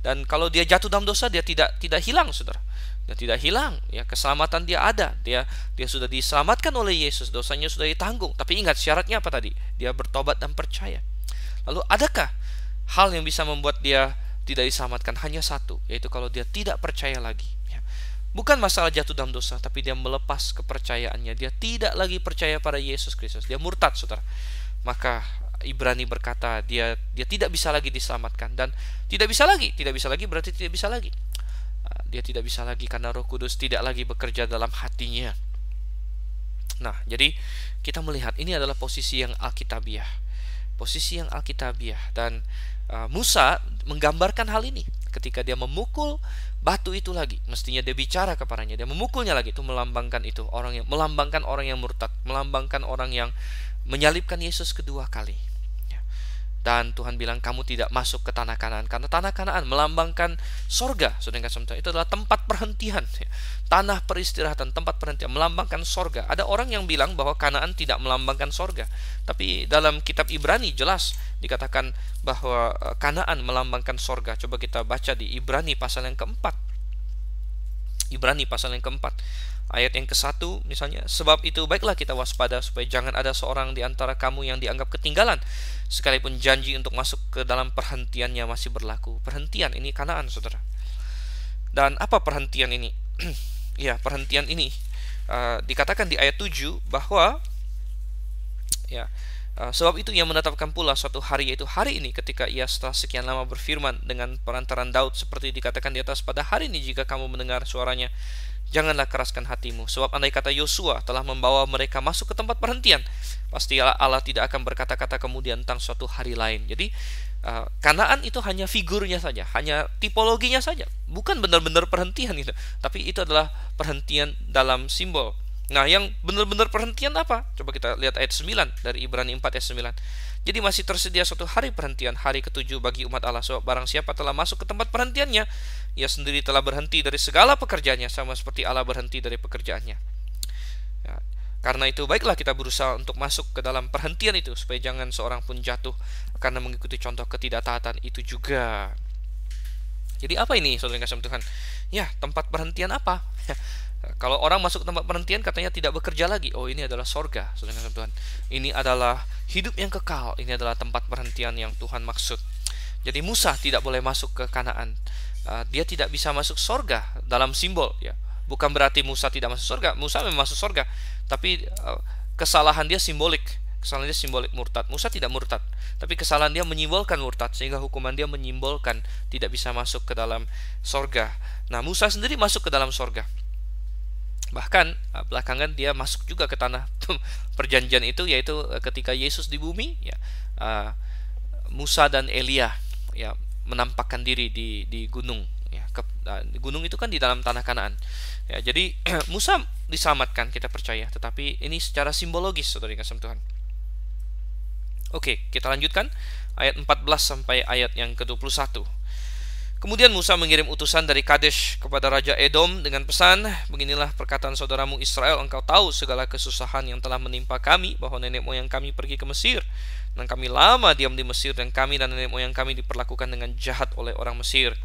dan kalau dia jatuh dalam dosa, dia tidak hilang, saudara. Dia tidak hilang ya, keselamatan dia ada, dia sudah diselamatkan oleh Yesus, dosanya sudah ditanggung. Tapi ingat, syaratnya apa tadi? Dia bertobat dan percaya. Lalu adakah hal yang bisa membuat dia tidak diselamatkan? Hanya satu, yaitu kalau dia tidak percaya lagi ya. Bukan masalah jatuh dalam dosa, tapi dia melepas kepercayaannya, dia tidak lagi percaya pada Yesus Kristus, dia murtad, saudara. Maka Ibrani berkata dia tidak bisa lagi diselamatkan. Dan tidak bisa lagi berarti tidak bisa lagi. Dia tidak bisa lagi karena Roh Kudus tidak lagi bekerja dalam hatinya. Nah, jadi kita melihat ini adalah posisi yang alkitabiah. Dan Musa menggambarkan hal ini ketika dia memukul batu itu lagi. Mestinya dia bicara kepadanya, dia memukulnya lagi. Itu melambangkan melambangkan orang yang murtad, melambangkan orang yang menyalibkan Yesus kedua kali. Dan Tuhan bilang, kamu tidak masuk ke tanah Kanaan, karena tanah Kanaan melambangkan sorga. Saudara kasih itu adalah tempat perhentian, tanah peristirahatan, tempat perhentian, melambangkan sorga. Ada orang yang bilang bahwa Kanaan tidak melambangkan sorga, tapi dalam kitab Ibrani jelas dikatakan bahwa Kanaan melambangkan sorga. Coba kita baca di Ibrani pasal yang keempat. Ayat yang ke-1 misalnya, sebab itu baiklah kita waspada supaya jangan ada seorang di antara kamu yang dianggap ketinggalan, sekalipun janji untuk masuk ke dalam perhentiannya masih berlaku. Perhentian ini Kanaan, saudara. Dan apa perhentian ini? Ya, perhentian ini dikatakan di ayat 7 bahwa ya, sebab itu ia menetapkan pula suatu hari, yaitu hari ini, ketika ia setelah sekian lama berfirman dengan perantaran Daud, seperti dikatakan di atas, pada hari ini jika kamu mendengar suaranya, janganlah keraskan hatimu. Sebab andai kata Yosua telah membawa mereka masuk ke tempat perhentian, pasti Allah tidak akan berkata-kata kemudian tentang suatu hari lain. Jadi Kanaan itu hanya figurnya saja, hanya tipologinya saja, bukan benar-benar perhentian itu. Tapi itu adalah perhentian dalam simbol. Nah, yang benar-benar perhentian apa? Coba kita lihat ayat 9 dari Ibrani 4 ayat 9. Jadi masih tersedia suatu hari perhentian, hari ke-7 bagi umat Allah. Sebab barang siapa telah masuk ke tempat perhentiannya, ia sendiri telah berhenti dari segala pekerjaannya, sama seperti Allah berhenti dari pekerjaannya. Ya, karena itu baiklah kita berusaha untuk masuk ke dalam perhentian itu, supaya jangan seorang pun jatuh karena mengikuti contoh ketidaktaatan itu juga. Jadi apa ini, saudara yang kasih Tuhan? Ya, tempat perhentian apa? Kalau orang masuk ke tempat perhentian katanya tidak bekerja lagi. Oh, ini adalah sorga, saudara yang kasih Tuhan. Ini adalah hidup yang kekal. Ini adalah tempat perhentian yang Tuhan maksud. Jadi Musa tidak boleh masuk ke Kanaan. Dia tidak bisa masuk sorga dalam simbol, ya. Bukan berarti Musa tidak masuk sorga. Musa memang masuk sorga, tapi kesalahan dia simbolik. Kesalahan dia simbolik murtad. Musa tidak murtad, tapi kesalahan dia menyimbolkan murtad, sehingga hukuman dia menyimbolkan tidak bisa masuk ke dalam sorga. Nah, Musa sendiri masuk ke dalam sorga. Bahkan belakangan dia masuk juga ke tanah perjanjian itu, yaitu ketika Yesus di bumi, ya, Musa dan Elia ya menampakkan diri di gunung, ya. Gunung itu kan di dalam tanah Kanaan, ya. Jadi Musa diselamatkan, kita percaya, tetapi ini secara simbologis, saudara yang kasih Tuhan. Oke, kita lanjutkan ayat 14 sampai ayat yang ke-21. Kemudian Musa mengirim utusan dari Kadesh kepada Raja Edom dengan pesan, beginilah perkataan saudaramu Israel, engkau tahu segala kesusahan yang telah menimpa kami, bahwa nenek moyang kami pergi ke Mesir, dan kami lama diam di Mesir, dan kami dan nenek moyang kami diperlakukan dengan jahat oleh orang Mesir.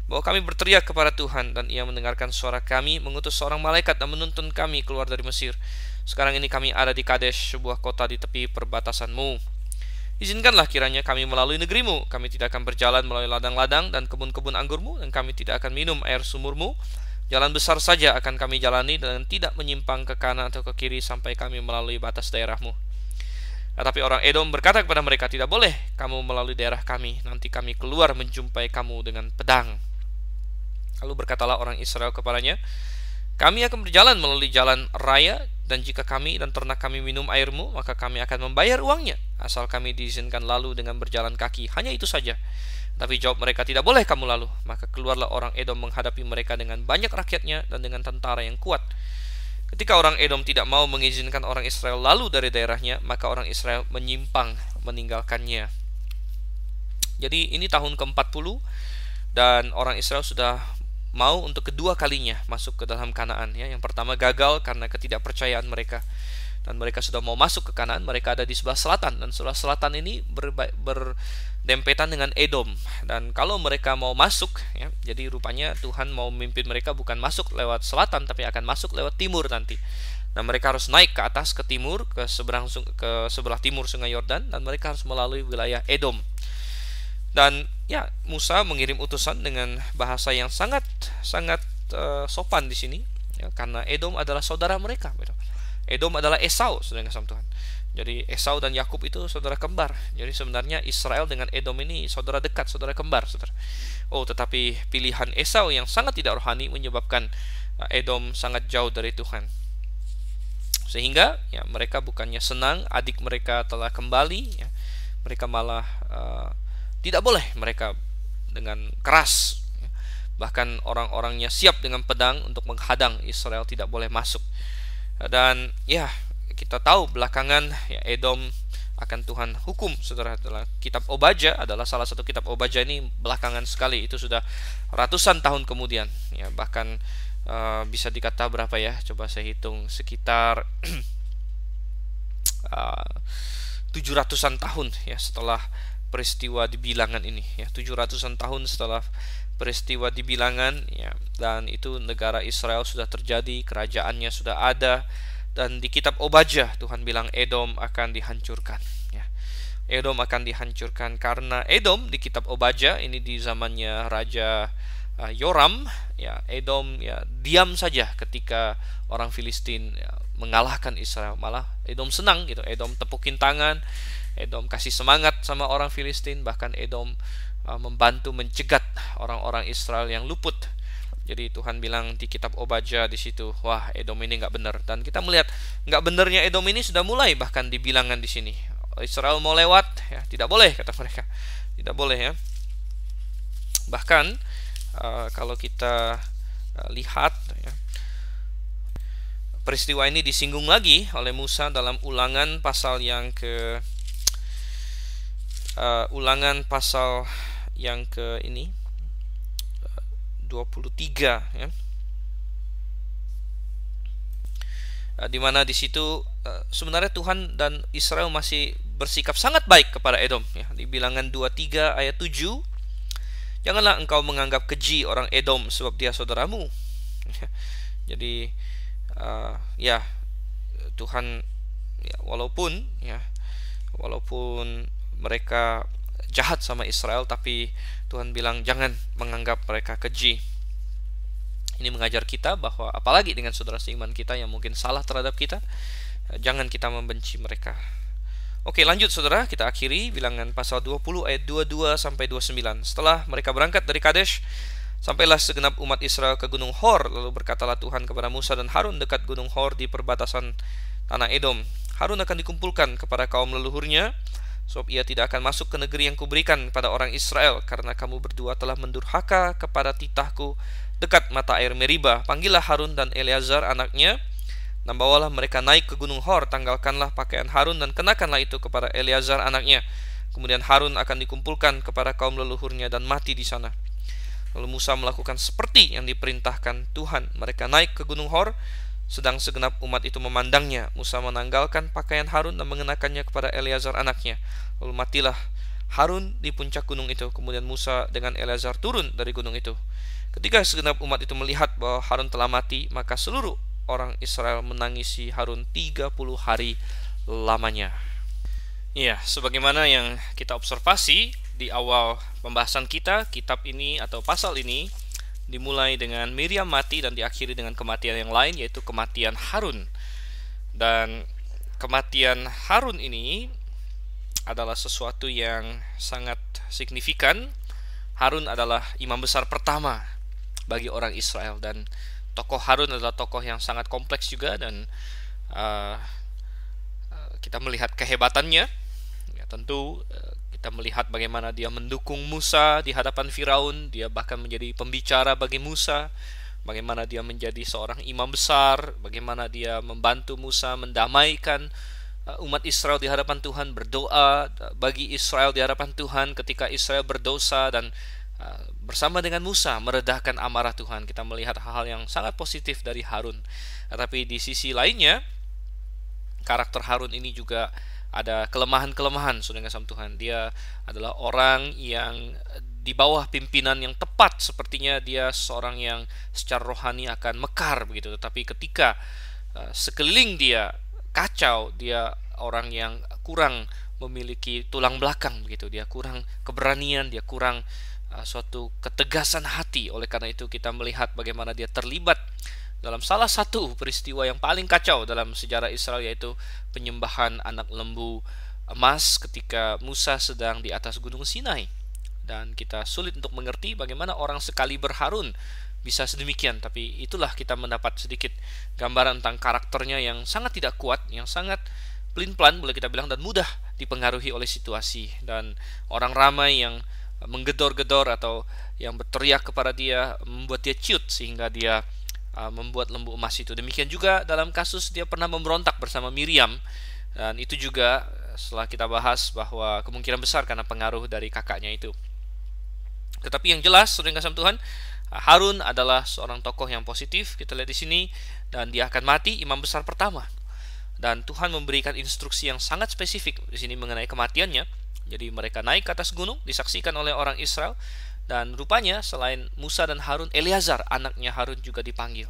Bahwa kami berteriak kepada Tuhan, dan ia mendengarkan suara kami, mengutus seorang malaikat dan menuntun kami keluar dari Mesir. Sekarang ini kami ada di Kadesh, sebuah kota di tepi perbatasanmu. Izinkanlah kiranya kami melalui negerimu. Kami tidak akan berjalan melalui ladang-ladang dan kebun-kebun anggurmu, dan kami tidak akan minum air sumurmu. Jalan besar saja akan kami jalani, dan tidak menyimpang ke kanan atau ke kiri sampai kami melalui batas daerahmu. Tetapi orang Edom berkata kepada mereka, tidak boleh kamu melalui daerah kami, nanti kami keluar menjumpai kamu dengan pedang. Lalu berkatalah orang Israel kepadanya, kami akan berjalan melalui jalan raya, dan jika kami dan ternak kami minum airmu, maka kami akan membayar uangnya, asal kami diizinkan lalu dengan berjalan kaki. Hanya itu saja. Tapi jawab mereka, tidak boleh kamu lalu. Maka keluarlah orang Edom menghadapi mereka dengan banyak rakyatnya dan dengan tentara yang kuat. Ketika orang Edom tidak mau mengizinkan orang Israel lalu dari daerahnya, maka orang Israel menyimpang meninggalkannya. Jadi ini tahun ke-40, dan orang Israel sudah mau untuk kedua kalinya masuk ke dalam Kanaan ya. Yang pertama gagal karena ketidakpercayaan mereka, dan mereka sudah mau masuk ke Kanaan. Mereka ada di sebelah selatan, dan sebelah selatan ini berdempetan dengan Edom. Dan kalau mereka mau masuk ya, jadi rupanya Tuhan mau memimpin mereka bukan masuk lewat selatan, tapi akan masuk lewat timur nanti. Nah, mereka harus naik ke atas, ke timur, ke sebelah timur Sungai Yordan, dan mereka harus melalui wilayah Edom. Dan ya, Musa mengirim utusan dengan bahasa yang sangat sopan di sini ya, karena Edom adalah saudara mereka. Edom adalah Esau, saudara kasih Tuhan. Jadi Esau dan Yakub itu saudara kembar. Jadi sebenarnya Israel dengan Edom ini saudara dekat, saudara kembar, saudara. Oh, tetapi pilihan Esau yang sangat tidak rohani menyebabkan Edom sangat jauh dari Tuhan. Sehingga ya, mereka bukannya senang adik mereka telah kembali ya, mereka malah tidak boleh mereka dengan keras ya. Bahkan orang-orangnya siap dengan pedang untuk menghadang Israel tidak boleh masuk. Dan ya, kita tahu belakangan ya, Edom akan Tuhan hukum, saudara. Kitab Obaja adalah salah satu kitab. Obaja ini belakangan sekali, itu sudah ratusan tahun kemudian ya, bahkan bisa dikata berapa ya, coba saya hitung, sekitar 700-an tahun ya setelah peristiwa di Bilangan ini ya, 700-an tahun setelah peristiwa di Bilangan ya. Dan itu negara Israel sudah terjadi, kerajaannya sudah ada, dan di kitab Obaja Tuhan bilang Edom akan dihancurkan ya. Edom akan dihancurkan karena Edom di kitab Obaja ini di zamannya Raja Yoram ya, Edom ya diam saja ketika orang Filistin ya, mengalahkan Israel. Malah Edom senang gitu, Edom tepukin tangan, Edom kasih semangat sama orang Filistin, bahkan Edom membantu mencegat orang-orang Israel yang luput. Jadi Tuhan bilang di kitab Obaja di situ, wah, Edom ini nggak benar. Dan kita melihat nggak benernya Edom ini sudah mulai bahkan di Bilangan di sini. Israel mau lewat ya, tidak boleh kata mereka, tidak boleh ya. Bahkan kalau kita lihat ya, peristiwa ini disinggung lagi oleh Musa dalam Ulangan pasal yang ke ini 23 ya. Di mana di situ sebenarnya Tuhan dan Israel masih bersikap sangat baik kepada Edom ya. Di Bilangan 23 ayat 7, janganlah engkau menganggap keji orang Edom sebab dia saudaramu. Jadi ya, Tuhan ya, walaupun mereka jahat sama Israel, tapi Tuhan bilang jangan menganggap mereka keji. Ini mengajar kita bahwa apalagi dengan saudara seiman kita yang mungkin salah terhadap kita, jangan kita membenci mereka. Oke, lanjut saudara, kita akhiri Bilangan pasal 20 ayat 22 sampai 29. Setelah mereka berangkat dari Kadesh, sampailah segenap umat Israel ke Gunung Hor. Lalu berkatalah Tuhan kepada Musa dan Harun dekat Gunung Hor di perbatasan tanah Edom. Harun akan dikumpulkan kepada kaum leluhurnya, sebab ia tidak akan masuk ke negeri yang kuberikan kepada orang Israel, karena kamu berdua telah mendurhaka kepada titahku dekat mata air Meriba. Panggillah Harun dan Eleazar anaknya, dan bawalah mereka naik ke Gunung Hor. Tanggalkanlah pakaian Harun dan kenakanlah itu kepada Eleazar anaknya. Kemudian Harun akan dikumpulkan kepada kaum leluhurnya dan mati di sana. Lalu Musa melakukan seperti yang diperintahkan Tuhan. Mereka naik ke Gunung Hor, sedang segenap umat itu memandangnya. Musa menanggalkan pakaian Harun dan mengenakannya kepada Eleazar anaknya. Lalu matilah Harun di puncak gunung itu. Kemudian Musa dengan Eleazar turun dari gunung itu. Ketika segenap umat itu melihat bahwa Harun telah mati, maka seluruh orang Israel menangisi Harun 30 hari lamanya. Ya, sebagaimana yang kita observasi di awal pembahasan kita, kitab ini atau pasal ini dimulai dengan Miriam mati dan diakhiri dengan kematian yang lain, yaitu kematian Harun. Dan kematian Harun ini adalah sesuatu yang sangat signifikan. Harun adalah imam besar pertama bagi orang Israel, dan tokoh Harun adalah tokoh yang sangat kompleks juga. Dan kita melihat kehebatannya ya, tentu kita melihat bagaimana dia mendukung Musa di hadapan Firaun. Dia bahkan menjadi pembicara bagi Musa, bagaimana dia menjadi seorang imam besar, bagaimana dia membantu Musa mendamaikan umat Israel di hadapan Tuhan, berdoa bagi Israel di hadapan Tuhan ketika Israel berdosa, dan bersama dengan Musa meredahkan amarah Tuhan. Kita melihat hal-hal yang sangat positif dari Harun. Tetapi di sisi lainnya, karakter Harun ini juga ada kelemahan-kelemahan, saudara kasih Tuhan. Dia adalah orang yang di bawah pimpinan yang tepat, sepertinya dia seorang yang secara rohani akan mekar begitu. Tetapi ketika sekeliling dia kacau, dia orang yang kurang memiliki tulang belakang begitu. Dia kurang keberanian, dia kurang suatu ketegasan hati. Oleh karena itu kita melihat bagaimana dia terlibat dalam salah satu peristiwa yang paling kacau dalam sejarah Israel, yaitu penyembahan anak lembu emas ketika Musa sedang di atas gunung Sinai. Dan kita sulit untuk mengerti bagaimana orang sekaliber Harun bisa sedemikian. Tapi itulah kita mendapat sedikit gambaran tentang karakternya yang sangat tidak kuat, yang sangat pelin-pelan boleh kita bilang, dan mudah dipengaruhi oleh situasi. Dan orang ramai yang menggedor-gedor atau yang berteriak kepada dia membuat dia ciut sehingga dia membuat lembu emas itu. Demikian juga dalam kasus dia pernah memberontak bersama Miriam, dan itu juga setelah kita bahas bahwa kemungkinan besar karena pengaruh dari kakaknya itu. Tetapi yang jelas, saudara yang kasih Tuhan, Harun adalah seorang tokoh yang positif. Kita lihat di sini, dan dia akan mati imam besar pertama. Dan Tuhan memberikan instruksi yang sangat spesifik di sini mengenai kematiannya. Jadi mereka naik ke atas gunung, disaksikan oleh orang Israel. Dan rupanya selain Musa dan Harun, Eleazar anaknya Harun juga dipanggil.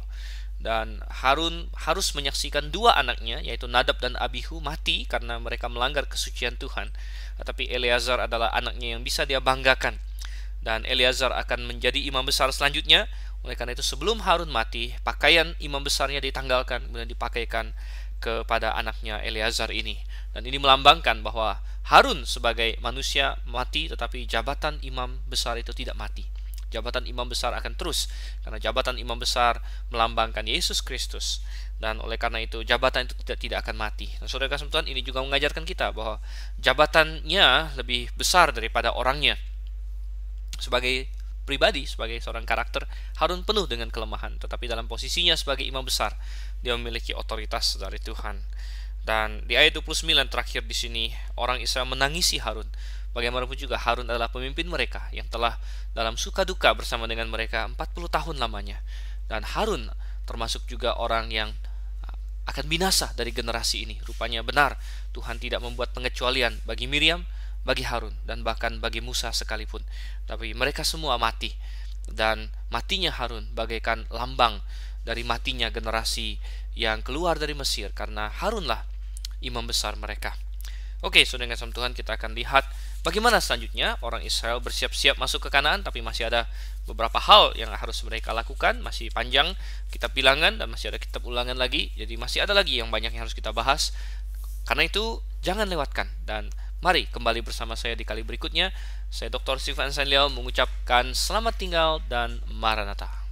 Dan Harun harus menyaksikan dua anaknya, yaitu Nadab dan Abihu, mati karena mereka melanggar kesucian Tuhan. Tetapi Eleazar adalah anaknya yang bisa dia banggakan. Dan Eleazar akan menjadi imam besar selanjutnya. Oleh karena itu sebelum Harun mati, pakaian imam besarnya ditanggalkan, kemudian dipakaikan kepada anaknya Eleazar ini. Dan ini melambangkan bahwa Harun sebagai manusia mati, tetapi jabatan imam besar itu tidak mati. Jabatan imam besar akan terus, karena jabatan imam besar melambangkan Yesus Kristus. Dan oleh karena itu jabatan itu tidak akan mati. Nah, saudara kasih Tuhan, ini juga mengajarkan kita bahwa jabatannya lebih besar daripada orangnya. Sebagai pribadi, sebagai seorang karakter, Harun penuh dengan kelemahan, tetapi dalam posisinya sebagai imam besar, dia memiliki otoritas dari Tuhan. Dan di ayat 29 terakhir di sini, orang Israel menangisi Harun. Bagaimanapun juga Harun adalah pemimpin mereka yang telah dalam suka duka bersama dengan mereka 40 tahun lamanya. Dan Harun termasuk juga orang yang akan binasa dari generasi ini. Rupanya benar, Tuhan tidak membuat pengecualian bagi Miriam, bagi Harun, dan bahkan bagi Musa sekalipun. Tapi mereka semua mati. Dan matinya Harun bagaikan lambang dari matinya generasi yang keluar dari Mesir, karena Harunlah imam besar mereka. Oke, saudara yang kasih Tuhan, kita akan lihat bagaimana selanjutnya orang Israel bersiap-siap masuk ke Kanaan. Tapi masih ada beberapa hal yang harus mereka lakukan. Masih panjang kitab Bilangan dan masih ada kitab Ulangan lagi. Jadi masih ada lagi yang banyak yang harus kita bahas. Karena itu jangan lewatkan, dan mari kembali bersama saya di kali berikutnya. Saya Dr. Stephen Sanliao mengucapkan selamat tinggal dan Maranatha.